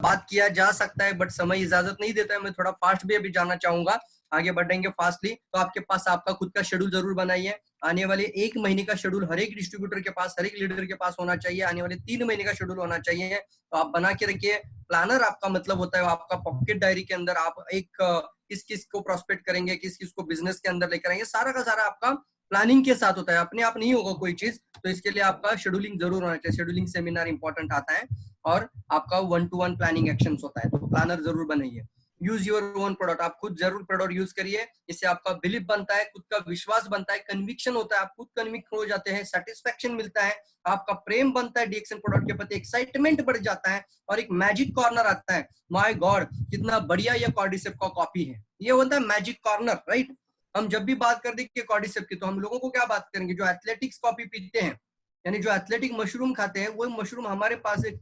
बात किया जा सकता है, बट समय इजाजत नहीं देता है। मैं थोड़ा फास्ट भी अभी जाना चाहूंगा, आगे बढ़ेंगे फास्टली। तो आपके पास आपका खुद का शेड्यूल जरूर बनाइए। आने वाले 1 महीने का शेड्यूल हर एक डिस्ट्रीब्यूटर के पास, हर एक लीडर के पास होना चाहिए। आने वाले 3 महीने का शेड्यूल होना चाहिए, तो आप बना के रखिए। प्लानर आपका मतलब होता है आपका पॉकेट डायरी के अंदर आप एक किस किस को प्रोस्पेक्ट करेंगे, किस किस को बिजनेस के अंदर लेकर आएंगे, सारा का सारा आपका प्लानिंग के साथ होता है, अपने आप नहीं होगा कोई चीज। तो इसके लिए आपका शेड्यूलिंग जरूर होना चाहिए। शेड्यूलिंग सेमिनार इंपॉर्टेंट आता है, और आपका 1-to-1 प्लानिंग एक्शंस होता है। तो प्लानर जरूर बनाइए। यूज योर ओन प्रोडक्ट, आप खुद जरूर प्रोडक्ट यूज करिए। इससे आपका बिलीफ बनता है, खुद का विश्वास बनता है, कन्विक्शन होता है, आप खुद कन्विक्ट हो जाते हैं, सेटिस्फेक्शन मिलता है, आपका प्रेम बनता है डीएक्सन प्रोडक्ट के प्रति, एक्साइटमेंट बढ़ जाता है, और एक मैजिक कॉर्नर आता है। माय गॉड, कितना बढ़िया ये कॉर्डिसेप का कॉपी है। ये होता है मैजिक कॉर्नर, राइट। हम जब भी बात कर देंगे कॉर्डिसेप की, तो हम लोगों को क्या बात करेंगे, जो एथलेटिक्स कॉफी पीते हैं, यानी जो एथलेटिक मशरूम खाते हैं, वो मशरूम हमारे पास एक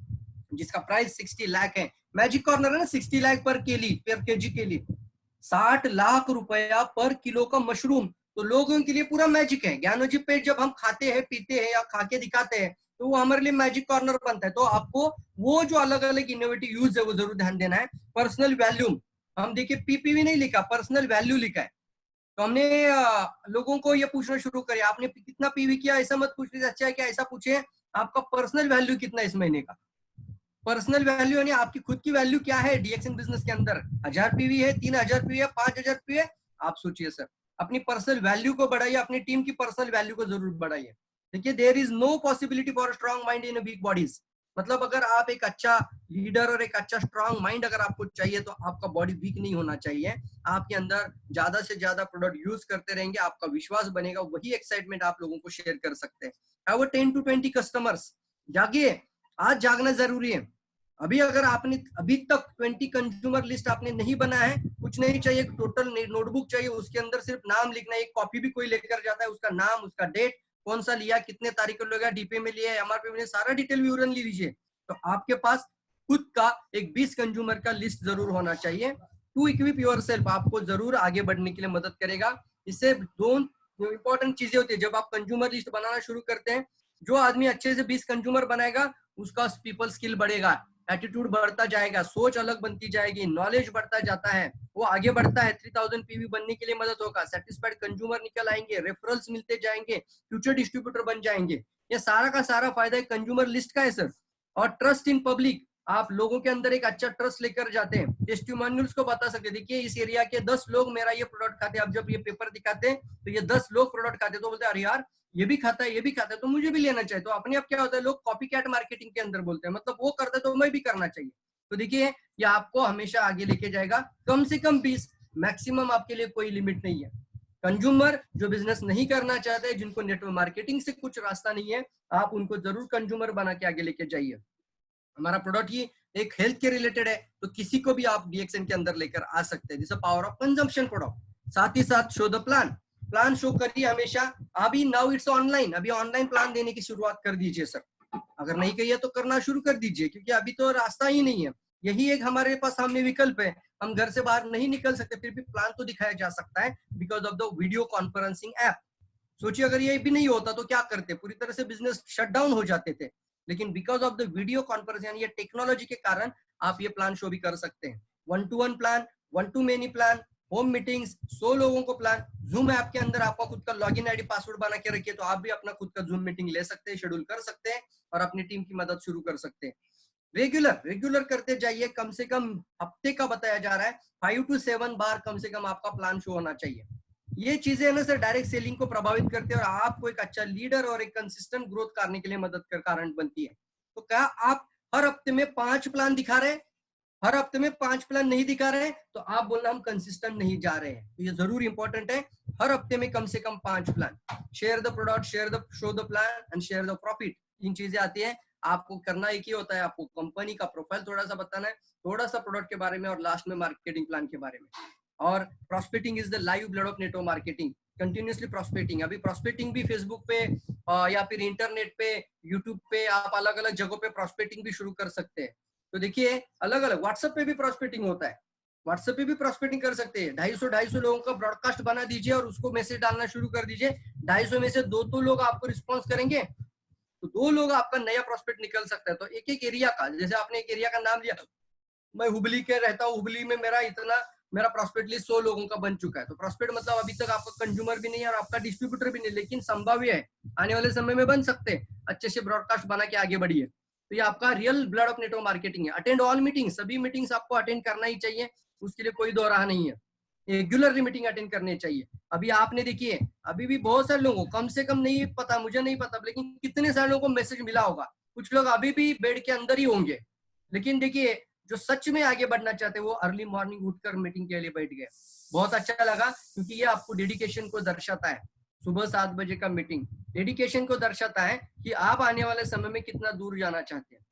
जिसका प्राइस 60 लाख है। मैजिक कॉर्नर है ना, 60 लाख पर केजी के लिए 60 लाख रुपया पर किलो का मशरूम। तो लोगों के लिए पूरा मैजिक है। ज्ञानोजी पेट जब हम खाते हैं, पीते हैं या खा के दिखाते हैं, तो वो हमारे लिए मैजिक कॉर्नर बनता है। तो आपको वो जो अलग अलग इनोवेटिव यूज है वो जरूर ध्यान देना है। पर्सनल वैल्यू, हम देखिए पीपीवी नहीं लिखा, पर्सनल वैल्यू लिखा है। तो हमने लोगों को ये पूछना शुरू करें, आपने कितना पीवी किया, ऐसा मत पूछ लीजिए, अच्छा है क्या, ऐसा पूछे आपका पर्सनल वैल्यू कितना है इस महीने का। पर्सनल वैल्यू यानी आपकी खुद की वैल्यू क्या है डीएक्सन बिजनेस के अंदर। 1000 पीवी है, 3000 पीवी है, 5000 पीवी है, आप सोचिए सर। अपनी पर्सनल वैल्यू को बढ़ाइए, अपनी टीम की पर्सनल वैल्यू को जरूर बढ़ाइए। देखिए, there is no possibility for strong mind in weak bodies. मतलब अगर आप एक अच्छा लीडर और एक अच्छा स्ट्रॉन्ग माइंड अगर आपको चाहिए, तो आपका बॉडी वीक नहीं होना चाहिए। आपके अंदर ज्यादा से ज्यादा प्रोडक्ट यूज करते रहेंगे, आपका विश्वास बनेगा, वही एक्साइटमेंट आप लोगों को शेयर कर सकते हैं। Have a 10 to 20 customers. जागिए, आज जागना जरूरी है। अभी अगर आपने अभी तक 20 कंज्यूमर लिस्ट आपने नहीं बना है, कुछ नहीं चाहिए, टोटल नोटबुक चाहिए, उसके अंदर सिर्फ नाम लिखना है। एक कॉपी भी कोई लेकर जाता है, उसका नाम, उसका डेट, कौन सा लिया, कितने तारीख को लिया, डीपे में लिया, एमआरपी में, सारा डिटेल विवरण ले लीजिए। तो आपके पास खुद का एक 20 कंज्यूमर का लिस्ट जरूर होना चाहिए। टू इक्विप योर सेल्फ आपको जरूर आगे बढ़ने के लिए मदद करेगा। इससे दो इंपॉर्टेंट चीजें होती है जब आप कंज्यूमर लिस्ट बनाना शुरू करते हैं। जो आदमी अच्छे से 20 कंज्यूमर बनाएगा, उसका पीपल स्किल बढ़ेगा, एटीट्यूड बढ़ता जाएगा, सोच अलग बनती जाएगी, नॉलेज बढ़ता जाता है, वो आगे बढ़ता है। 3000 पीवी बनने के लिए मदद होगा, सेटिस्फाइड कंज्यूमर निकल आएंगे, रेफरल्स मिलते जाएंगे, फ्यूचर डिस्ट्रीब्यूटर बन जाएंगे। ये सारा का सारा फायदा एक कंज्यूमर लिस्ट का है सर। और ट्रस्ट इन पब्लिक, आप लोगों के अंदर एक अच्छा ट्रस्ट लेकर जाते हैं, टेस्टिमोनियल्स को बता सकते हैं, देखिए इस एरिया के 10 लोग मेरा ये प्रोडक्ट खाते हैं। अब जब ये पेपर दिखाते हैं तो ये 10 लोग प्रोडक्ट खाते हैं, तो बोलते हैं अरे यार ये भी खाता है, ये भी खाता है, तो मुझे भी लेना चाहिए। तो अपने आप क्या होता है, लोग कॉपी कैट मार्केटिंग के अंदर बोलते हैं, मतलब वो करते तो मैं भी करना चाहिए। तो देखिए, ये आपको हमेशा आगे लेके जाएगा। कम से कम 20, मैक्सिमम आपके लिए कोई लिमिट नहीं है। कंज्यूमर जो बिजनेस नहीं करना चाहते, जिनको नेटवर्क मार्केटिंग से कुछ रास्ता नहीं है, आप उनको जरूर कंज्यूमर बना के आगे लेके जाइए। हमारा प्रोडक्ट ही एक हेल्थ के रिलेटेड है, तो किसी को भी आप डीएक्सन के अंदर लेकर आ सकते हैं, जैसे पावर ऑफ कंजम्पशन प्रोडक्ट। साथ ही साथ शो द प्लान शो करिए हमेशा। अभी नाउ इट्स ऑनलाइन, अभी ऑनलाइन प्लान देने की शुरुआत कर दीजिए सर। अगर नहीं कही है तो करना शुरू कर दीजिए, क्योंकि अभी तो रास्ता ही नहीं है। यही एक हमारे पास सामने विकल्प है। हम घर से बाहर नहीं निकल सकते, फिर भी प्लान तो दिखाया जा सकता है because of the video conferencing app. सोचिए अगर ये भी नहीं होता तो क्या करते, पूरी तरह से बिजनेस शट डाउन हो जाते थे। लेकिन because of the video conferencing, ये टेक्नोलॉजी के कारण आप ये प्लान शो भी कर सकते हैं। 1-to-1 plan, 1-to-many plan, home meetings, 100 लोगों को प्लान। जूम ऐप के अंदर आपका खुद का लॉगिन आईडी पासवर्ड बना के रखिए, तो आप भी अपना खुद का जूम मीटिंग ले सकते हैं, शेड्यूल कर सकते हैं, और अपनी टीम की मदद शुरू कर सकते हैं। रेगुलर करते जाइए। कम से कम हफ्ते का बताया जा रहा है 5 to 7 बार कम से कम आपका प्लान शो होना चाहिए। ये चीजें ना सर डायरेक्ट सेलिंग को प्रभावित करते हैं, और आपको एक अच्छा लीडर और एक कंसिस्टेंट ग्रोथ करने के लिए मदद कर कारण बनती है। तो क्या आप हर हफ्ते में 5 प्लान दिखा रहे हैं, हर हफ्ते में 5 प्लान नहीं दिखा रहे हैं, तो आप बोलना हम कंसिस्टेंट नहीं जा रहे हैं। तो ये जरूर इंपॉर्टेंट है, हर हफ्ते में कम से कम 5 plan. Share the product, share the show the plan and share the profit. इन चीजें आती है। आपको करना एक ही होता है, आपको कंपनी का प्रोफाइल थोड़ा सा बताना है, थोड़ा सा प्रोडक्ट के बारे में, और लास्ट में मार्केटिंग प्लान के बारे में। और prospecting is the live blood of network marketing. Continuously prospecting, अभी प्रॉस्पेक्टिंग भी फेसबुक पे या फिर इंटरनेट पे, यूट्यूब पे, आप अलग अलग जगहों पे प्रॉस्पेक्टिंग भी शुरू कर सकते हैं। तो देखिए, अलग अलग व्हाट्सएप पे भी प्रॉस्पेक्टिंग होता है, व्हाट्सएप पे भी प्रॉस्पेक्टिंग कर सकते हैं। 250 लोगों का ब्रॉडकास्ट बना दीजिए और उसको मैसेज डालना शुरू कर दीजिए। 250 में से 2 लोग आपको रिस्पॉन्स करेंगे, तो 2 लोग आपका नया प्रॉस्पेक्ट निकल सकता है। तो एक एक एरिया का, जैसे आपने एक एरिया का नाम लिया, मैं हुबली के रहता हूँ, हुबली में मेरा प्रॉस्पेक्ट लिस्ट 100 लोगों का बन चुका है। तो प्रॉस्पेक्ट मतलब अभी तक आपका कंज्यूमर भी नहीं है और आपका डिस्ट्रीब्यूटर भी नहीं, लेकिन संभाव्य है आने वाले समय में बन सकते हैं। अच्छे से ब्रॉडकास्ट बना के आगे बढ़िए। तो ये आपका real blood of network marketing है। अटेंड ऑल मीटिंग, सभी मीटिंग्स आपको अटेंड करना ही चाहिए, उसके लिए कोई दो राह नहीं है। रेगुलरली मीटिंग अटेंड करनी चाहिए। अभी आपने देखिए, अभी भी बहुत सारे लोगों को, कम से कम नहीं पता, मुझे नहीं पता, लेकिन कितने सारे लोगों को मैसेज मिला होगा। कुछ लोग अभी भी बेड के अंदर ही होंगे, लेकिन देखिए जो सच में आगे बढ़ना चाहते हैं वो अर्ली मॉर्निंग उठकर मीटिंग के लिए बैठ गए। बहुत अच्छा लगा, क्योंकि ये आपको डेडिकेशन को दर्शाता है। सुबह 7 बजे का मीटिंग डेडिकेशन को दर्शाता है कि आप आने वाले समय में कितना दूर जाना चाहते हैं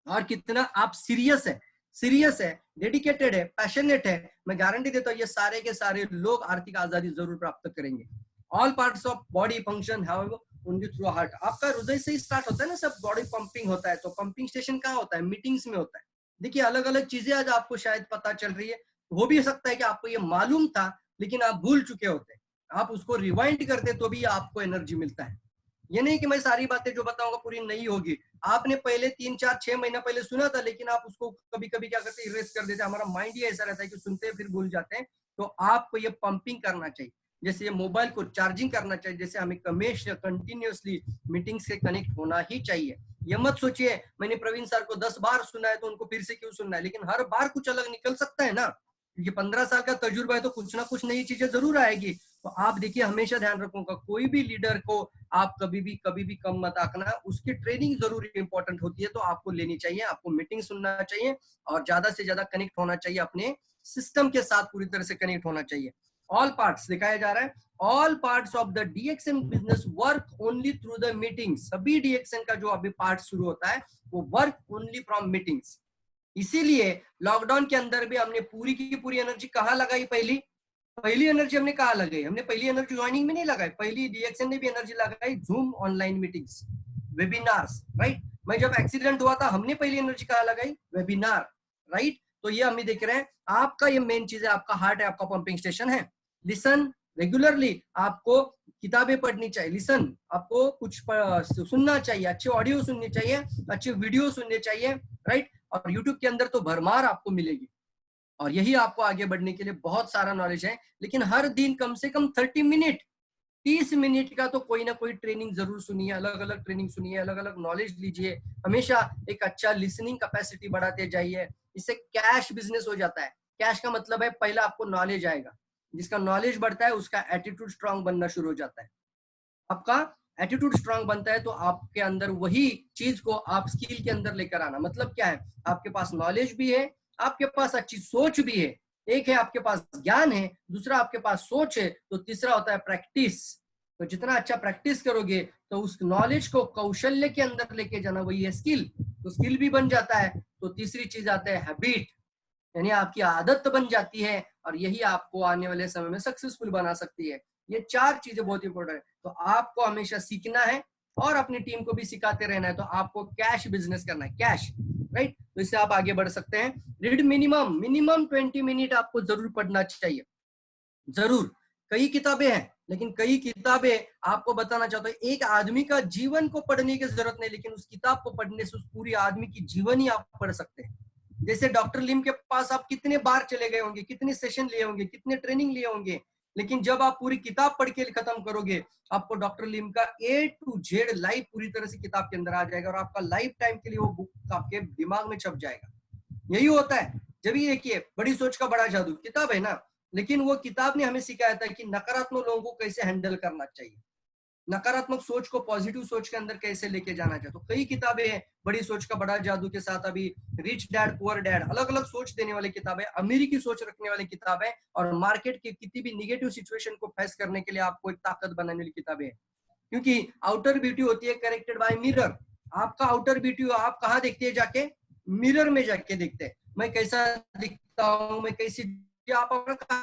और कितना आप सीरियस है, डेडिकेटेड है, पैशनेट है। मैं गारंटी देता हूँ ये सारे के सारे लोग आर्थिक आजादी जरूर प्राप्त करेंगे। All parts of body function only through heart. आपका हृदय से ही स्टार्ट होता है ना, सब बॉडी पंपिंग होता है। तो पंपिंग स्टेशन कहाँ होता है? मीटिंग्स में होता है। देखिए अलग अलग चीजें आज आपको शायद पता चल रही है, हो भी सकता है कि आपको ये मालूम था लेकिन आप भूल चुके होते। आप उसको रिवाइंड करते तो भी आपको एनर्जी मिलता है। ये नहीं कि मैं सारी बातें जो बताऊंगा पूरी नहीं होगी। आपने पहले 3-4-6 महीना पहले सुना था, लेकिन आप उसको कभी कभी क्या करते, इरेज कर देते। हमारा माइंड ही ऐसा रहता है कि सुनते हैं फिर भूल जाते हैं। तो आपको ये पंपिंग करना चाहिए, जैसे ये मोबाइल को चार्जिंग करना चाहिए, जैसे हमें हमेशा कंटिन्यूअसली मीटिंग से कनेक्ट होना ही चाहिए। ये मत सोचिए मैंने प्रवीण सर को 10 बार सुना है तो उनको फिर से क्यों सुनना है, लेकिन हर बार कुछ अलग निकल सकता है ना, क्योंकि 15 साल का तजुर्बा है तो कुछ ना कुछ नई चीजें जरूर आएगी। तो आप देखिए हमेशा ध्यान रखूंगा, कोई भी लीडर को आप कभी भी कम मत आंकना, उसकी ट्रेनिंग जरूर इंपॉर्टेंट होती है, तो आपको लेनी चाहिए, आपको मीटिंग सुनना चाहिए और ज्यादा से ज्यादा कनेक्ट होना चाहिए, अपने सिस्टम के साथ पूरी तरह से कनेक्ट होना चाहिए। ऑल पार्ट्स दिखाया जा रहा है, all parts of the DXN business work only through the meeting. सभी डीएक्सएन का जो अभी पार्ट शुरू होता है वो वर्क ओनली फ्रॉम मीटिंग्स। इसीलिए लॉकडाउन के अंदर भी हमने पूरी की पूरी एनर्जी कहाँ लगाई? पहली एनर्जी हमने कहाँ लगाई? हमने पहली एनर्जी ज्वाइनिंग में नहीं लगाई, पहली डीएक्सएन ने भी एनर्जी लगाई zoom online meetings, webinars, right. मैं जब एक्सीडेंट हुआ था हमने पहली एनर्जी कहाँ लगाई? Webinar, right. तो ये हम देख रहे हैं, आपका ये मेन चीज है, आपका हार्ट है, आपका पंपिंग स्टेशन है। लिसन रेगुलरली, आपको किताबें पढ़नी चाहिए, लिसन आपको कुछ सुनना चाहिए, अच्छे ऑडियो सुननी चाहिए, अच्छे वीडियो सुनने चाहिए, राइट। और यूट्यूब के अंदर तो भरमार आपको मिलेगी, और यही आपको आगे बढ़ने के लिए बहुत सारा नॉलेज है। लेकिन हर दिन कम से कम 30 मिनट का तो कोई ना कोई ट्रेनिंग जरूर सुनिए, अलग अलग ट्रेनिंग सुनिए, अलग अलग नॉलेज लीजिए। हमेशा एक अच्छा लिसनिंग कैपेसिटी बढ़ाते जाइए, इससे कैश बिजनेस हो जाता है। कैश का मतलब है पहला आपको नॉलेज आएगा, जिसका नॉलेज बढ़ता है उसका एटीट्यूड स्ट्रांग बनना शुरू हो जाता है। आपका एटीट्यूड स्ट्रांग बनता है तो आपके अंदर वही चीज को आप स्किल के अंदर लेकर आना। मतलब क्या है? आपके पास नॉलेज भी है, आपके पास अच्छी सोच भी है। एक है आपके पास ज्ञान है, दूसरा आपके पास सोच है, तो तीसरा होता है प्रैक्टिस। तो जितना अच्छा प्रैक्टिस करोगे तो उस नॉलेज को कौशल्य के अंदर लेके जाना, वही है स्किल। तो स्किल भी बन जाता है। तो तीसरी चीज आता है हैबिट, यानी आपकी आदत बन जाती है, और यही आपको आने वाले समय में सक्सेसफुल बना सकती है। ये 4 चीजें बहुत इंपॉर्टेंट है। तो आपको हमेशा सीखना है और अपनी टीम को भी सिखाते रहना है। तो आपको कैश बिजनेस करना है, कैश, राइट। तो इससे आप आगे बढ़ सकते हैं। रीड मिनिमम 20 मिनट आपको जरूर पढ़ना चाहिए, जरूर। कई किताबें हैं, लेकिन कई किताबें आपको बताना चाहता हूँ, एक आदमी का जीवन को पढ़ने की जरूरत नहीं, लेकिन उस किताब को पढ़ने से उस पूरी आदमी की जीवन ही आप पढ़ सकते हैं। जैसे डॉक्टर लिम के पास आप कितने बार चले गए होंगे, कितने सेशन लिए होंगे, कितने ट्रेनिंग लिए होंगे, लेकिन जब आप पूरी किताब पढ़ के खत्म करोगे, आपको डॉक्टर लिम का A to Z लाइफ पूरी तरह से किताब के अंदर आ जाएगा, और आपका लाइफ टाइम के लिए वो बुक आपके दिमाग में छप जाएगा। यही होता है। जब ये देखिए बड़ी सोच का बड़ा जादू किताब है ना, लेकिन वो किताब ने हमें सिखाया था कि नकारात्मक लोगों को कैसे हैंडल करना चाहिए, नकारात्मक सोच को पॉजिटिव सोच के अंदर कैसे लेके जाना चाहिए। तो कई किताबें हैं बड़ी सोच का बड़ा जादू के साथ, अभी रिच डैड पुअर डैड, अलग अलग सोच देने वाली किताब है, अमेरिकी सोच रखने वाली किताब है, और मार्केट की किसी भी निगेटिव सिचुएशन को फेस करने के लिए आपको एक ताकत बनाने वाली किताबें है। क्योंकि आउटर ब्यूटी होती है करेक्टेड बाय मिरर। आपका आउटर ब्यूटी आप कहाँ देखते हैं? जाके मिरर में जाके देखते हैं, मैं कैसा दिखता हूँ, मैं कैसी, आप अपना,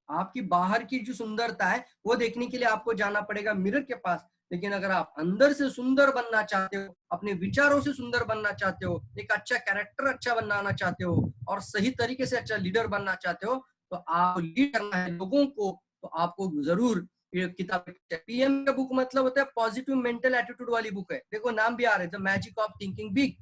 आपकी बाहर की जो सुंदरता है वो देखने के लिए आपको जाना पड़ेगा मिरर के पास। लेकिन अगर आप अंदर से सुंदर बनना चाहते हो, अपने विचारों से सुंदर बनना चाहते हो, एक अच्छा कैरेक्टर अच्छा बनाना चाहते हो, और सही तरीके से अच्छा लीडर बनना चाहते हो, तो आप लीड करना है लोगों को, तो आपको जरूर ये किताब। पीएम का बुक मतलब होता है पॉजिटिव मेंटल एटीट्यूड वाली बुक है। देखो नाम भी आ रहा है, the magic of thinking big.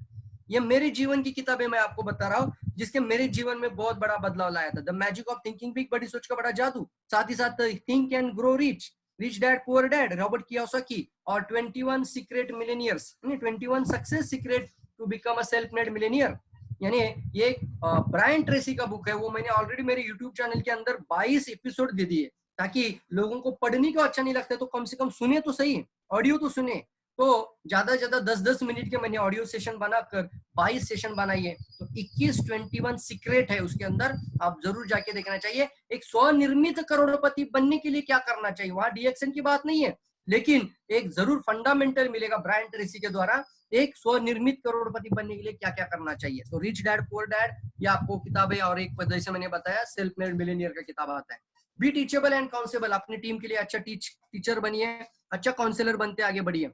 ये मेरे जीवन की किताबें मैं आपको बता रहा हूँ, जिसके मेरे जीवन में बहुत बड़ा बदलाव लाया था। The magic of thinking big, बड़ी सोच का बड़ा जादू, साथ ही साथ think and grow rich, rich dad poor dad, Robert Kiyosaki, और 21 secret millionaires, 21 success secret to become a self made millionaire. यानी ये ब्रायन ट्रेसी का बुक है, वो मैंने ऑलरेडी मेरे यूट्यूब चैनल के अंदर 22 एपिसोड दे दिए, ताकि लोगों को पढ़ने को अच्छा नहीं लगता तो कम से कम सुने तो सही, ऑडियो तो सुने। तो ज्यादा से ज्यादा 10-10 मिनट के मैंने ऑडियो सेशन बनाकर 22 सेशन बनाइए, तो 21 सीक्रेट है उसके अंदर, आप जरूर जाके देखना चाहिए। एक स्वनिर्मित करोड़पति बनने के लिए क्या करना चाहिए, वहां डीएक्शन की बात नहीं है, लेकिन एक जरूर फंडामेंटल मिलेगा ब्रायन ट्रेसी के द्वारा, एक स्वनिर्मित करोड़पति बनने के लिए क्या क्या करना चाहिए। तो रिच डैड पुअर डैड, ये आपको किताब है, और एक जैसे मैंने बताया सेल्फ मेड मिलेनियर का किताब आता है। बी टीचेबल एंड काउंसेबल, अपनी टीम के लिए अच्छा टीचर बनिए, अच्छा काउंसलर बनते आगे बढ़िए,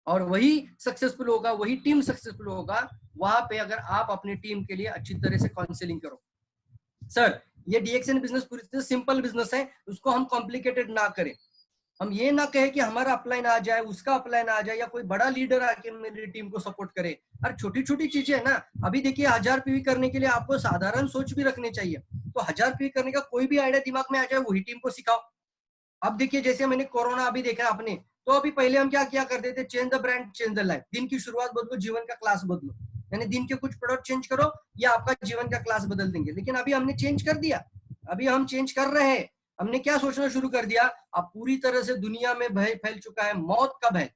और वही सक्सेसफुल होगा, वही टीम सक्सेसफुल होगा वहां पे अगर आप अपनी टीम के लिए अच्छी तरह से काउंसलिंग करो। सर ये डीएक्शन बिजनेस पूरी तरह सिंपल बिजनेस है, उसको हम कॉम्प्लिकेटेड ना करें। हम ये ना कहे कि हमारा अपलाइन आ जाए, उसका अपलाइन आ जाए, या कोई बड़ा लीडर आके मेरी टीम को सपोर्ट करे। और छोटी छोटी चीजें है ना, अभी देखिए 1000 पीवी करने के लिए आपको साधारण सोच भी रखनी चाहिए। तो 1000 पीवी करने का कोई भी आइडिया दिमाग में आ जाए, वही टीम को सिखाओ। अब देखिए जैसे मैंने कोरोना अभी देखा आपने, तो अभी पहले हम क्या क्या करते थे, change the brand change the life, दिन की शुरुआत बदलो, जीवन का क्लास बदलो, यानी दिन के कुछ प्रोडक्ट चेंज करो या आपका जीवन का क्लास बदल देंगे। लेकिन अभी हमने चेंज कर दिया, अभी हम चेंज कर रहे हैं। हमने क्या सोचना शुरू कर दिया, अब पूरी तरह से दुनिया में भय फैल चुका है, मौत का भय,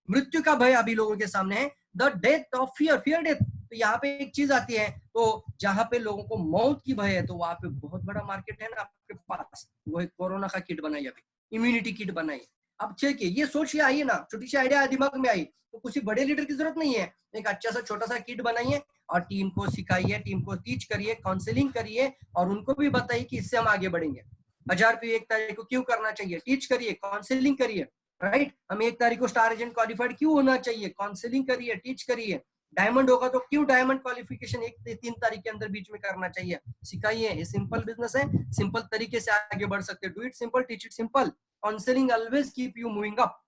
मृत्यु का भय अभी लोगों के सामने है, the death of fear, fear death. तो यहाँ पे एक चीज आती है, तो जहां पे लोगों को मौत की भय है, तो वहां पे बहुत बड़ा मार्केट है ना आपके पास, वो एक कोरोना का किट बनाई, अभी इम्यूनिटी किट बनाई। अब ठीक है, ये सोच आई है ना, छोटी सी आइडिया दिमाग में आई, तो किसी बड़े लीडर की जरूरत नहीं है, एक अच्छा सा छोटा सा किट बनाइए और टीम को सिखाइए, टीम को टीच करिए, काउंसलिंग करिए, और उनको भी बताइए कि इससे हम आगे बढ़ेंगे। 1000 रुपये 1 तारीख को क्यों करना चाहिए, टीच करिए, काउंसलिंग करिए, राइट। हमें 1 तारीख को स्टार एजेंट क्वालिफाइड क्यों होना चाहिए, काउंसलिंग करिए, टीच करिए। डायमंड होगा तो क्यों डायमंड क्वालिफिकेशन 1 से 3 तारीख के अंदर बीच में करना चाहिए, सिखाइए। ये सिंपल बिजनेस है, सिंपल तरीके से आगे बढ़ सकते हैं। Do it simple, teach it simple, counselling always keep you moving up.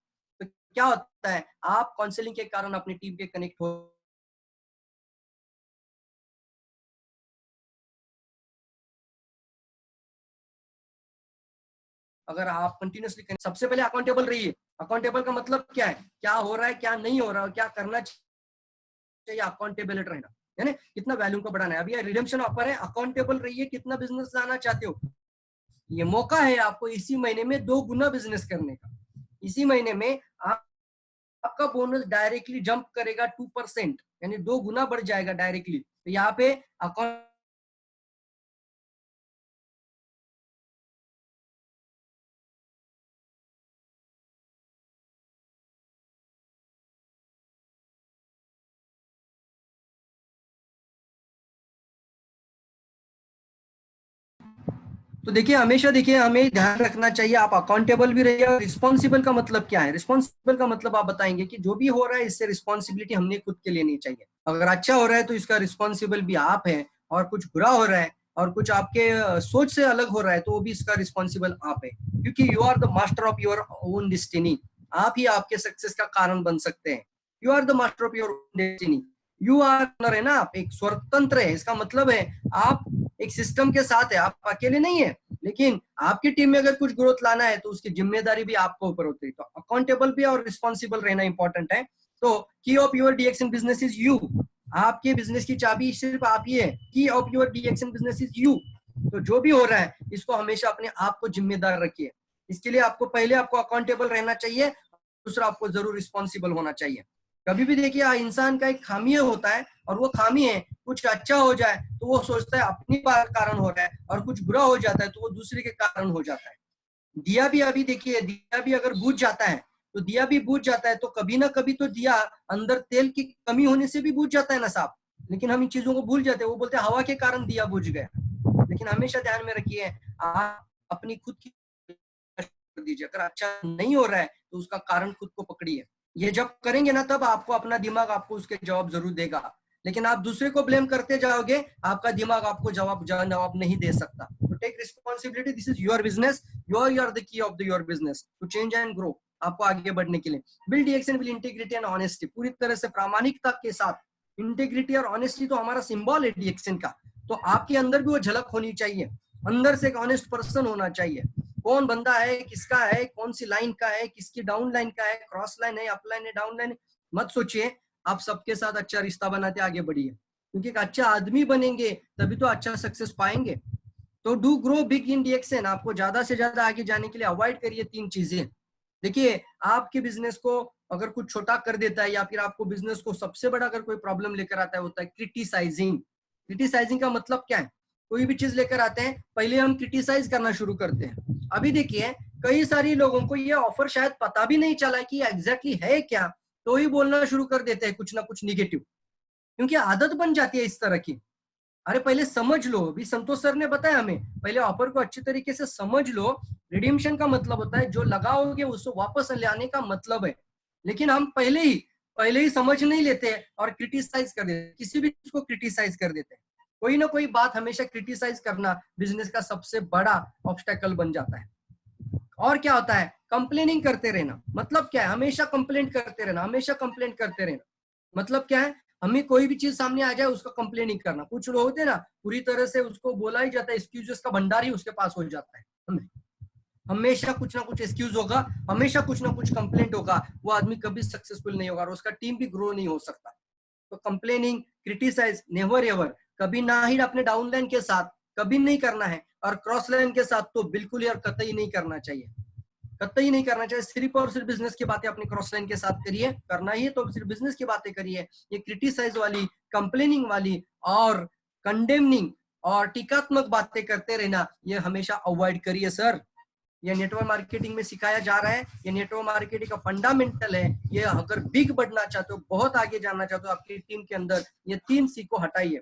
तो क्या होता है, आप काउंसलिंग के कारण अपनी टीम के कनेक्ट हो, अगर आप कंटिन्यूसली, सबसे पहले अकाउंटेबल रहिए। अकाउंटेबल का मतलब क्या है, क्या हो रहा है, क्या नहीं हो रहा है, क्या करना चाहिए, अकाउंटेबिलिटी रहना, यानी कितना वैल्यू को बढ़ाना है। अभी रिडेम्पशन ऑफर है, अकाउंटेबल रहिए, कितना बिजनेस लाना चाहते हो, ये मौका है आपको इसी महीने में 2 गुना बिजनेस करने का। इसी महीने में आपका बोनस डायरेक्टली जंप करेगा 2%, यानी 2 गुना बढ़ जाएगा डायरेक्टली। तो यहाँ पे अकाउंट, तो देखिए हमेशा देखिए हमें ध्यान रखना चाहिए, आप अकाउंटेबल भी रहिए। और रिस्पॉन्सिबल का मतलब क्या है, रिस्पॉन्सिबल का मतलब आप बताएंगे कि जो भी हो रहा है इससे रिस्पॉन्सिबिलिटी हमने खुद के लेनी चाहिए। अगर अच्छा हो रहा है तो इसका रिस्पॉन्सिबल भी आप है, और कुछ बुरा हो रहा है और कुछ आपके सोच से अलग हो रहा है तो वो भी इसका रिस्पॉन्सिबल आप है, क्योंकि you are the master of your own destiny. आप ही आपके सक्सेस का कारण बन सकते हैं। You are the master of your own destiny, you are है ना, आप एक स्वतंत्र है। इसका मतलब है आप एक सिस्टम के साथ है, आप अकेले नहीं है। लेकिन आपकी टीम में अगर कुछ ग्रोथ लाना है तो उसकी जिम्मेदारी भी आपको ऊपर होती है। तो अकाउंटेबल भी और रिस्पॉन्सिबल रहना इंपॉर्टेंट है। तो key of your the action business is you, आपके बिजनेस की चाबी सिर्फ आप ही है। Key of your the action business is you. तो जो भी हो रहा है इसको हमेशा अपने आप को जिम्मेदार रखिए। इसके लिए आपको पहले आपको अकाउंटेबल रहना चाहिए, दूसरा आपको जरूर रिस्पॉन्सिबल होना चाहिए। कभी भी देखिए इंसान का एक खामी होता है, और वो खामी है कुछ अच्छा हो जाए तो वो सोचता है अपनी कारण हो रहा है, और कुछ बुरा हो जाता है तो वो दूसरे के कारण हो जाता है। दिया भी अभी देखिए, दिया भी अगर बुझ जाता है तो दिया भी बुझ जाता है, तो कभी ना कभी तो दिया अंदर तेल की कमी होने से भी बुझ जाता है ना साहब। लेकिन हम इन चीजों को भूल जाते हैं, वो बोलते हैं हवा के कारण दिया बुझ गया। लेकिन हमेशा ध्यान में रखिए, आप अपनी खुद की कर दीजिए। अगर अच्छा नहीं हो रहा है तो उसका कारण खुद को पकड़िए। ये जब करेंगे ना तब आपको अपना दिमाग आपको उसके जवाब जरूर देगा। लेकिन आप दूसरे को ब्लेम करते जाओगे, आपका दिमाग आपको जवाब नहीं दे सकता। तो take responsibility, this is your business, you are the key of the your business to change and grow. आपको आगे बढ़ने के लिए build action will integrity and honesty, पूरी तरह से प्रामाणिकता के साथ इंटेग्रिटी और ऑनेस्टी तो हमारा सिंबल है डीएक्सएन का, तो आपके अंदर भी वो झलक होनी चाहिए, अंदर से एक ऑनेस्ट पर्सन होना चाहिए। कौन बंदा है, किसका है, कौन सी लाइन का है, किसकी डाउन लाइन का है, क्रॉस लाइन है, अप लाइन है, डाउन लाइन है, मत सोचिए। आप सबके साथ अच्छा रिश्ता बनाते आगे बढ़िए, क्योंकि एक अच्छा आदमी बनेंगे तभी तो अच्छा सक्सेस पाएंगे। तो do grow big in DXN. आपको ज्यादा से ज्यादा आगे जाने के लिए अवॉइड करिए 3 चीजें। देखिए, आपके बिजनेस को अगर कुछ छोटा कर देता है, या फिर आपको बिजनेस को सबसे बड़ा अगर कोई प्रॉब्लम लेकर आता है, होता है क्रिटिसाइजिंग। क्रिटिसाइजिंग का मतलब क्या है? कोई भी चीज लेकर आते हैं, पहले हम क्रिटिसाइज करना शुरू करते हैं। अभी देखिए, कई सारे लोगों को ये ऑफर शायद पता भी नहीं चला कि एग्जैक्टली है क्या, तो ही बोलना शुरू कर देते हैं कुछ ना कुछ निगेटिव, क्योंकि आदत बन जाती है इस तरह की। अरे पहले समझ लो, अभी संतोष सर ने बताया हमें, पहले ऑफर को अच्छी तरीके से समझ लो। रिडीम्पशन का मतलब होता है जो लगाओगे उसको वापस लाने का मतलब है। लेकिन हम पहले ही समझ नहीं लेते और क्रिटिसाइज कर देते, किसी भी चीज को क्रिटिसाइज कर देते हैं। कोई ना कोई बात हमेशा क्रिटिसाइज करना बिजनेस का सबसे बड़ा ऑब्स्टेकल बन जाता है। और क्या होता है? कंप्लेनिंग करते रहना। मतलब क्या है? हमेशा कंप्लेंट करते रहना, हमेशा कंप्लेंट करते रहना। मतलब क्या है? हमें कोई भी चीज सामने आ जाए उसका कंप्लेन नहीं करना। कुछ लोग होते हैं ना, पूरी तरह से उसको बोला ही जाता है, एक्सक्यूजेस का भंडार ही उसके पास हो जाता है। हमेशा कुछ ना कुछ एक्सक्यूज होगा, हमेशा कुछ ना कुछ कंप्लेंट होगा, वो आदमी कभी सक्सेसफुल नहीं होगा और उसका टीम भी ग्रो नहीं हो सकता। तो कंप्लेनिंग, क्रिटिसाइज नेवर एवर, कभी ना ही अपने डाउन लाइन के साथ कभी नहीं करना है, और क्रॉस लाइन के साथ तो बिल्कुल ही और कतई नहीं करना चाहिए, कतई नहीं करना चाहिए। सिर्फ और सिर्फ बिजनेस की बातें अपनी क्रॉस लाइन के साथ करिए, करना ही है तो सिर्फ बिजनेस की बातें करिए। ये क्रिटिसाइज वाली, कंप्लेनिंग वाली और कंडेमनिंग और टीकात्मक बातें करते रहना, ये हमेशा अवॉइड करिए सर। ये नेटवर्क मार्केटिंग में सिखाया जा रहा है, ये नेटवर्क मार्केटिंग का फंडामेंटल है। ये अगर बिग बढ़ना चाहते हो, बहुत आगे जाना चाहते हो आपकी टीम के अंदर, ये 3 सी को हटाइए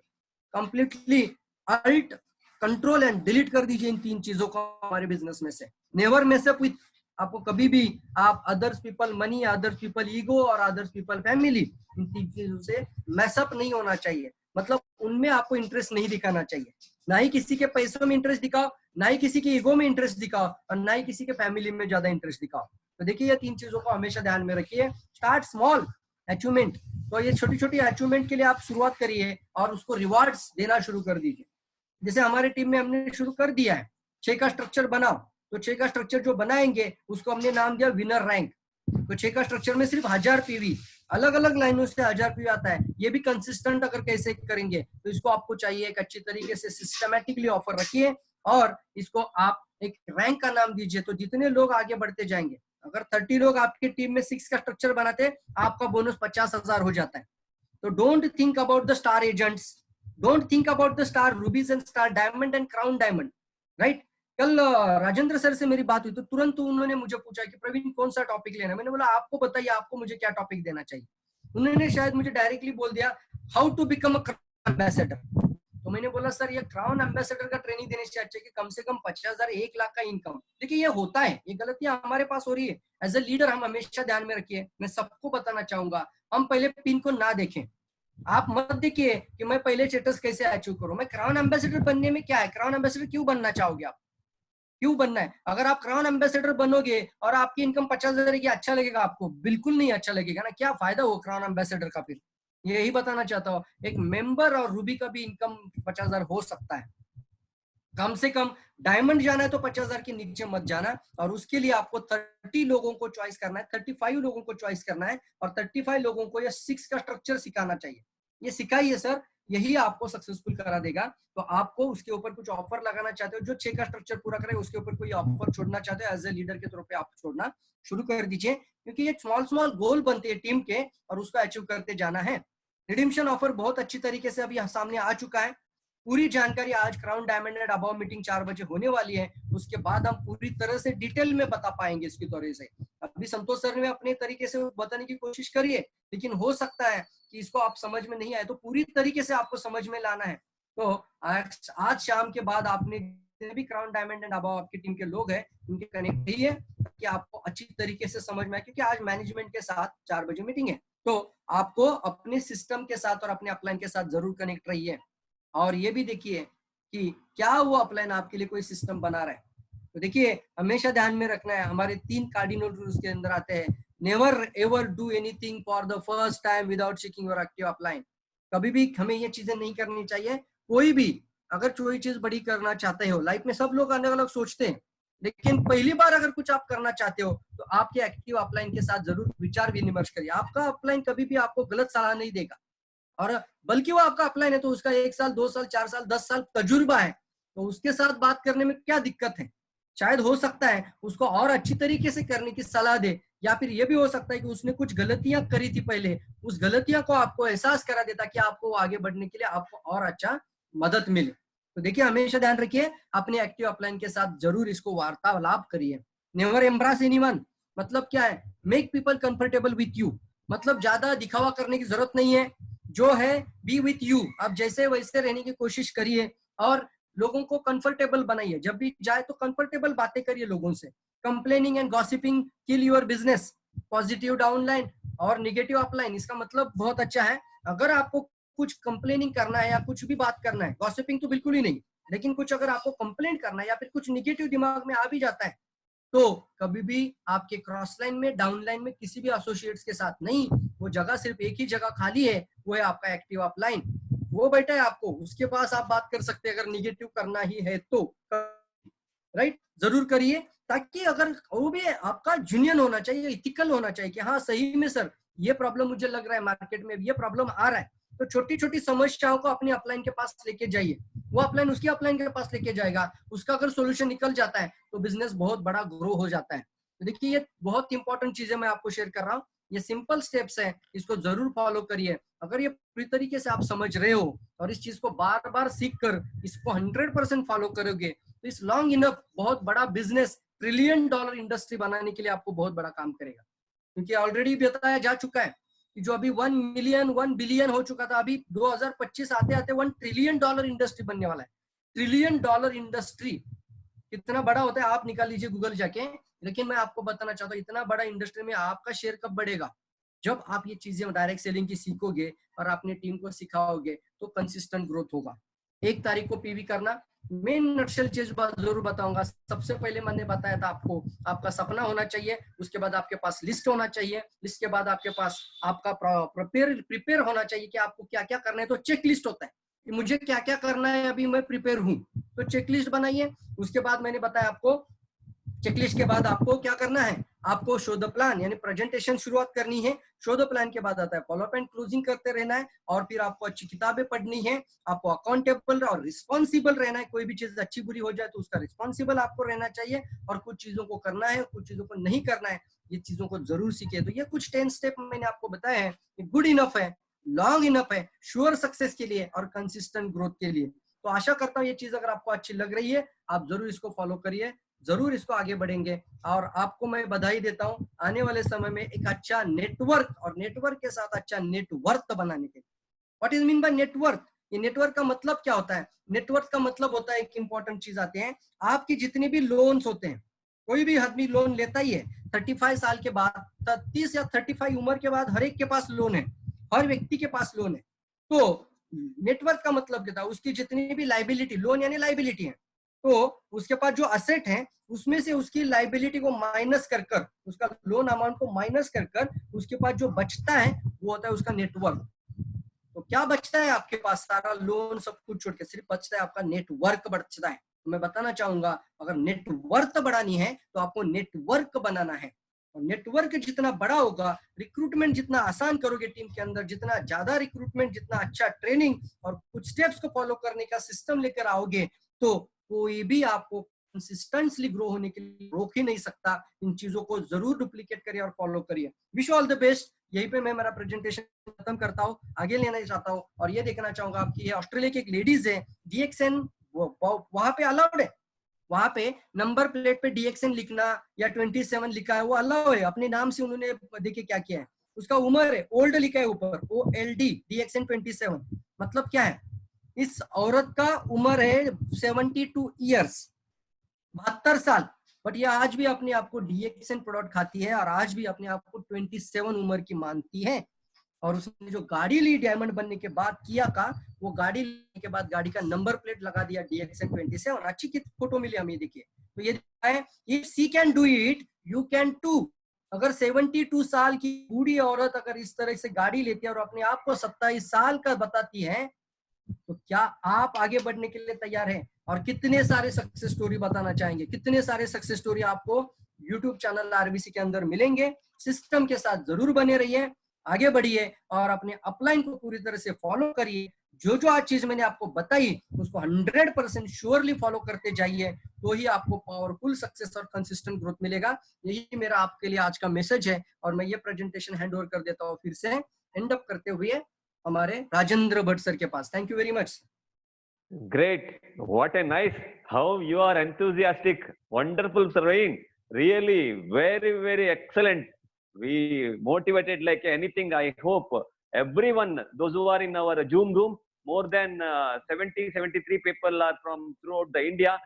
completely. Alt, control and delete कर दीजिए इन 3 चीजों को हमारे बिजनेस में से। नेवर मेस अप विथ, आपको कभी भी आप others people money, others people ego और अदर्स पीपल फैमिली, इन 3 चीजों से मैसअप नहीं होना चाहिए। मतलब उनमें आपको इंटरेस्ट नहीं दिखाना चाहिए, ना ही किसी के पैसों में इंटरेस्ट दिखाओ, ना ही किसी के ईगो में इंटरेस्ट दिखाओ, और ना ही किसी के फैमिली में ज्यादा इंटरेस्ट दिखाओ। तो देखिए, ये 3 चीजों को हमेशा ध्यान में रखिए। स्टार्ट स्मॉल अचीवमेंट, तो ये छोटी छोटी अचीवमेंट के लिए आप शुरुआत करिए और उसको रिवार्ड्स देना शुरू कर दीजिए। जैसे हमारे टीम में हमने शुरू कर दिया है, 6 का स्ट्रक्चर बनाओ, तो 6 का स्ट्रक्चर जो बनाएंगे उसको हमने नाम दिया विनर रैंक। तो 6 का स्ट्रक्चर में सिर्फ 1000 पीवी, अलग अलग लाइनों से 1000 पीवी आता है। ये भी कंसिस्टेंट अगर कैसे करेंगे, तो इसको आपको चाहिए एक अच्छी तरीके से सिस्टमैटिकली ऑफर रखिए और इसको आप एक रैंक का नाम दीजिए। तो जितने लोग आगे बढ़ते जाएंगे, अगर 30 लोग आपकी टीम में 6 का स्ट्रक्चर बनाते, आपका बोनस 50,000 हो जाता है। तो don't think about the star agents, don't think about the star रूबीज and star diamond and crown diamond, right? कल राजेंद्र सर से मेरी बात हुई तो तुरंत उन्होंने मुझे पूछा कि प्रवीण कौन सा टॉपिक लेना है। मैंने बोला आपको बताइए, आपको मुझे क्या टॉपिक देना चाहिए। उन्होंने शायद मुझे डायरेक्टली बोल दिया how to become a crown ambassador. तो मैंने बोला सर, ये क्राउन एम्बेसडर का ट्रेनिंग देने से अच्छा है कि कम से कम 50,000 1 लाख का इनकम। देखिए, ये होता है, ये गलतियां हमारे पास हो रही है। एज ए लीडर हम हमेशा ध्यान में रखिए, मैं सबको बताना चाहूंगा, हम पहले पिन को ना देखें। आप मत देखिए कि मैं पहले स्टेटस कैसे अचीव करूं। मैं क्राउन एम्बेसडर बनने में क्या है, क्राउन एम्बेसडर क्यों बनना चाहोगे आप, क्यों बनना है? अगर आप क्राउन एम्बेसडर बनोगे और आपकी इनकम 50,000 की, अच्छा लगेगा आपको? बिल्कुल नहीं अच्छा लगेगा ना। क्या फायदा हो क्राउन एम्बेसडर का? फिर यही बताना चाहता हूँ, एक मेंबर और रूबी का भी इनकम 50,000 हो सकता है। कम से कम डायमंड जाना है तो 50,000 के नीचे मत जाना, और उसके लिए आपको 30 लोगों को चॉइस करना है, 35 लोगों को चॉइस करना है, और 35 लोगों को ये 6 का स्ट्रक्चर सिखाना चाहिए। ये सिखाइए सर, यही आपको सक्सेसफुल करा देगा। तो आपको उसके ऊपर कुछ ऑफर लगाना चाहते हो, जो 6 का स्ट्रक्चर पूरा करे उसके ऊपर कोई ऑफर छोड़ना चाहते हो, एज ए लीडर के तौर पे आप छोड़ना शुरू कर दीजिए, क्योंकि ये स्मॉल स्मॉल गोल बनते हैं टीम के और उसको अचीव करते जाना है। रिडीम्पशन ऑफर बहुत अच्छी तरीके से अभी सामने आ चुका है। पूरी जानकारी आज crown diamond and above meeting 4 बजे होने वाली है, उसके बाद हम पूरी तरह से डिटेल में बता पाएंगे इसकी तरह से। अभी संतोष सर ने अपने तरीके से बताने की कोशिश करी है, लेकिन हो सकता है कि इसको आप समझ में नहीं आए, तो पूरी तरीके से आपको समझ में लाना है। तो आज शाम के बाद आपने जितने भी क्राउन डायमंड एंड अबव आपकी टीम के लोग हैं उनके कनेक्ट रहिए, कि आपको अच्छी तरीके से समझ में आए, क्योंकि आज मैनेजमेंट के साथ 4 बजे मीटिंग है। तो आपको अपने सिस्टम के साथ और अपने अपलाइन के साथ जरूर कनेक्ट रहिए, और ये भी देखिए कि क्या वो अपलाइन आपके लिए कोई सिस्टम बना रहा है। तो देखिए, हमेशा ध्यान में रखना है, हमारे 3 कार्डिनल रूल्स के अंदर आते हैं। Never ever do anything for the first time without checking your active upline. कभी भी हमें ये चीजें नहीं करनी चाहिए। कोई भी अगर कोई चीज बड़ी करना चाहते हो लाइफ में, सब लोग अलग अलग सोचते हैं, लेकिन पहली बार अगर कुछ आप करना चाहते हो तो आपके एक्टिव अपलाइन के साथ जरूर विचार विनिमय करिए। आपका अपलाइन कभी भी आपको गलत सलाह नहीं देगा, और बल्कि वो आपका अपलाइन है तो उसका 1 साल 2 साल 4 साल 10 साल तजुर्बा है, तो उसके साथ बात करने में क्या दिक्कत है। शायद हो सकता है उसको और अच्छी तरीके से करने की सलाह दे, या फिर ये भी हो सकता है कि उसने कुछ गलतियां करी थी पहले, उस गलतियां को आपको एहसास करा देता कि आपको आगे बढ़ने के लिए आपको और अच्छा मदद मिले। तो देखिए हमेशा ध्यान रखिए, अपने एक्टिव अपलाइन के साथ जरूर इसको वार्तालाप करिए। नेवर एम्ब्रेस एनीवन मतलब क्या है, make people comfortable with you, मतलब ज्यादा दिखावा करने की जरूरत नहीं है, जो है बी विथ यू, आप जैसे वैसे रहने की कोशिश करिए और लोगों को कंफर्टेबल बनाइए। जब भी जाए तो कंफर्टेबल बातें करिए लोगों से। Complaining and gossiping kill your business. Positive downline और नेगेटिव अपलाइन, इसका मतलब बहुत अच्छा है। अगर आपको कुछ कंप्लेनिंग करना है या कुछ भी बात करना है, गॉसिपिंग तो बिल्कुल ही नहीं, लेकिन कुछ अगर आपको कंप्लेंट करना है या फिर कुछ निगेटिव दिमाग में आ भी जाता है, तो कभी भी आपके क्रॉस लाइन में डाउन लाइन में किसी भी एसोसिएट्स के साथ नहीं, वो जगह सिर्फ एक ही जगह खाली है, वो है आपका एक्टिव अपलाइन। वो बैठा है आपको, उसके पास आप बात कर सकते हैं अगर निगेटिव करना ही है तो, राइट, जरूर करिए। ताकि अगर वो भी आपका जूनियन होना चाहिए, इथिकल होना चाहिए कि हाँ सही में सर ये प्रॉब्लम मुझे लग रहा है, मार्केट में ये प्रॉब्लम आ रहा है, तो छोटी छोटी समस्याओं को अपनी अपलाइन के पास लेके जाइए, वो अपलाइन उसकी अपलाइन के पास लेके जाएगा, उसका अगर सोल्यूशन निकल जाता है तो बिजनेस बहुत बड़ा ग्रो हो जाता है। तो देखिए ये बहुत इंपॉर्टेंट चीजें मैं आपको शेयर कर रहा हूँ, ये सिंपल स्टेप्स हैं, इसको जरूर फॉलो करिए। अगर ये पूरी तरीके से आप समझ रहे हो और इस चीज को बार बार सीख कर इसको 100% फॉलो करोगे, तो इस लॉन्ग इनफ बहुत बड़ा बिजनेस $1 ट्रिलियन इंडस्ट्री बनाने के लिए आपको बहुत बड़ा काम करेगा। क्योंकि ऑलरेडी बताया जा चुका है कि जो अभी 1 मिलियन 1 बिलियन हो चुका था, अभी 2025 आते आते $1 ट्रिलियन इंडस्ट्री बनने वाला है। $1 ट्रिलियन इंडस्ट्री कितना बड़ा होता है आप निकाल लीजिए गूगल जाके। लेकिन मैं आपको बताना चाहता हूँ इतना बड़ा इंडस्ट्री में आपका शेयर कब बढ़ेगा, जब आप ये चीजें डायरेक्ट सेलिंग की सीखोगे और अपने टीम को सिखाओगे, तो कंसिस्टेंट ग्रोथ होगा। 1 तारीख को पीवी करना, मेन नक्शल चीज जरूर बताऊंगा। सबसे पहले मैंने बताया था आपको, आपका सपना होना चाहिए, उसके बाद आपके पास लिस्ट होना चाहिए, लिस्ट के बाद आपके पास आपका प्रिपेयर होना चाहिए कि आपको क्या क्या करना है। तो चेक लिस्ट होता है कि मुझे क्या क्या करना है, अभी मैं प्रिपेयर हूँ, तो चेक लिस्ट बनाइए। उसके बाद मैंने बताया आपको, चेकलिस्ट के बाद आपको क्या करना है, आपको शो द प्लान यानी प्रेजेंटेशन शुरुआत करनी है। शो द प्लान के बाद आता है फॉलो अप एंड क्लोजिंग करते रहना है, और फिर आपको अच्छी किताबें पढ़नी है, आपको अकाउंटेबल और रिस्पॉन्सिबल रहना है। कोई भी चीज अच्छी बुरी हो जाए तो उसका रिस्पॉन्सिबल आपको रहना चाहिए, और कुछ चीजों को करना है, कुछ चीजों को नहीं करना है, ये चीजों को जरूर सीखे। तो ये कुछ 10 स्टेप मैंने आपको बताए हैं, गुड इनफ है, लॉन्ग इनफ है श्योर सक्सेस के लिए और कंसिस्टेंट ग्रोथ के लिए। तो आशा करता हूँ ये चीज अगर आपको अच्छी लग रही है, आप जरूर इसको फॉलो करिए, जरूर इसको आगे बढ़ेंगे। और आपको मैं बधाई देता हूं आने वाले समय में एक अच्छा नेटवर्क और नेटवर्क के साथ अच्छा नेटवर्थ बनाने के लिए। What is mean by network, ये नेटवर्क का मतलब क्या होता है, नेटवर्क का मतलब होता है, एक इंपॉर्टेंट चीज आते हैं, आपकी जितने भी लोन्स होते हैं, कोई भी आदमी लोन लेता ही है 35 साल के बाद, 30 या 35 उम्र के बाद हर एक के पास लोन है, हर व्यक्ति के पास लोन है। तो नेटवर्क का मतलब क्या था, उसकी जितनी भी लाइबिलिटी, लोन यानी लाइबिलिटी है, तो उसके पास जो असेट है उसमें से उसकी लाइबिलिटी को माइनस कर कर, उसका लोन अमाउंट को माइनस कर कर उसके पास जो बचता है वो होता है उसका नेटवर्क। तो क्या बचता है आपके पास, सारा लोन सब कुछ छोड़ के सिर्फ बचता है आपका नेटवर्क बचता है। तो मैं बताना चाहूंगा अगर नेटवर्क बढ़ानी है तो आपको नेटवर्क बनाना है, और नेटवर्क जितना बड़ा होगा, रिक्रूटमेंट जितना आसान करोगे टीम के अंदर, जितना ज्यादा रिक्रूटमेंट, जितना अच्छा ट्रेनिंग और कुछ स्टेप्स को फॉलो करने का सिस्टम लेकर आओगे, तो कोई भी आपको कंसिस्टेंटली ग्रो होने के लिए रोक ही नहीं सकता। इन चीजों को जरूर डुप्लीकेट करिए और फॉलो करिए। Wish all the best. यहीं पे मैं मेरा प्रेजेंटेशन खत्म करता हूँ, आगे लेना चाहता हूँ और ये देखना चाहूंगा आपकी, ये ऑस्ट्रेलिया की एक लेडीज है DXN, वहां पे अलाउड है, वहां पे नंबर प्लेट पे DXN लिखना या 27 लिखा है वो अलाउ है, अपने नाम से उन्होंने देखिए क्या किया है, उसका उम्र है ओल्ड लिखा है ऊपर, OLD DXN 27, मतलब क्या है, इस औरत का उम्र है 72 ईयर्स, 72 साल, बट ये आज भी अपने आप को DXN प्रोडक्ट खाती है और आज भी अपने आप को 27 उम्र की मानती है। और उसने जो गाड़ी ली डायमंड बनने के बाद किया का, वो गाड़ी लेने के बाद गाड़ी का नंबर प्लेट लगा दिया DXN 27, अच्छी की फोटो मिली हमें, देखिए। तो ये है, if she can do it you can too, अगर 72 साल की बूढ़ी औरत अगर इस तरह से गाड़ी लेती है और अपने आप को 27 साल का बताती है, तो क्या आप आगे बढ़ने के लिए तैयार हैं? और कितने सारे सक्सेस स्टोरी बताना चाहेंगे, कितने सारे सक्सेस स्टोरी आपको यूट्यूब चैनल आरबीसी के अंदर मिलेंगे। सिस्टम के साथ जरूर बने रहिए, आगे बढ़िए और अपने अपलाइन को पूरी तरह से फॉलो करिए। जो जो आज चीज मैंने आपको बताई उसको 100% श्योरली फॉलो करते जाइए, तो ही आपको पावरफुल सक्सेस और कंसिस्टेंट ग्रोथ मिलेगा। यही मेरा आपके लिए आज का मैसेज है और मैं ये प्रेजेंटेशन हैंड ओवर कर देता हूँ फिर से एंड अप करते हुए हमारे राजेंद्र भट्ट सर के पास। Thank you very much. Great. What a nice, how you are enthusiastic. Wonderful surveying. Really, very, very excellent. We motivated like anything. I hope everyone, those who are in our Zoom room, more than 73 people are from throughout the India.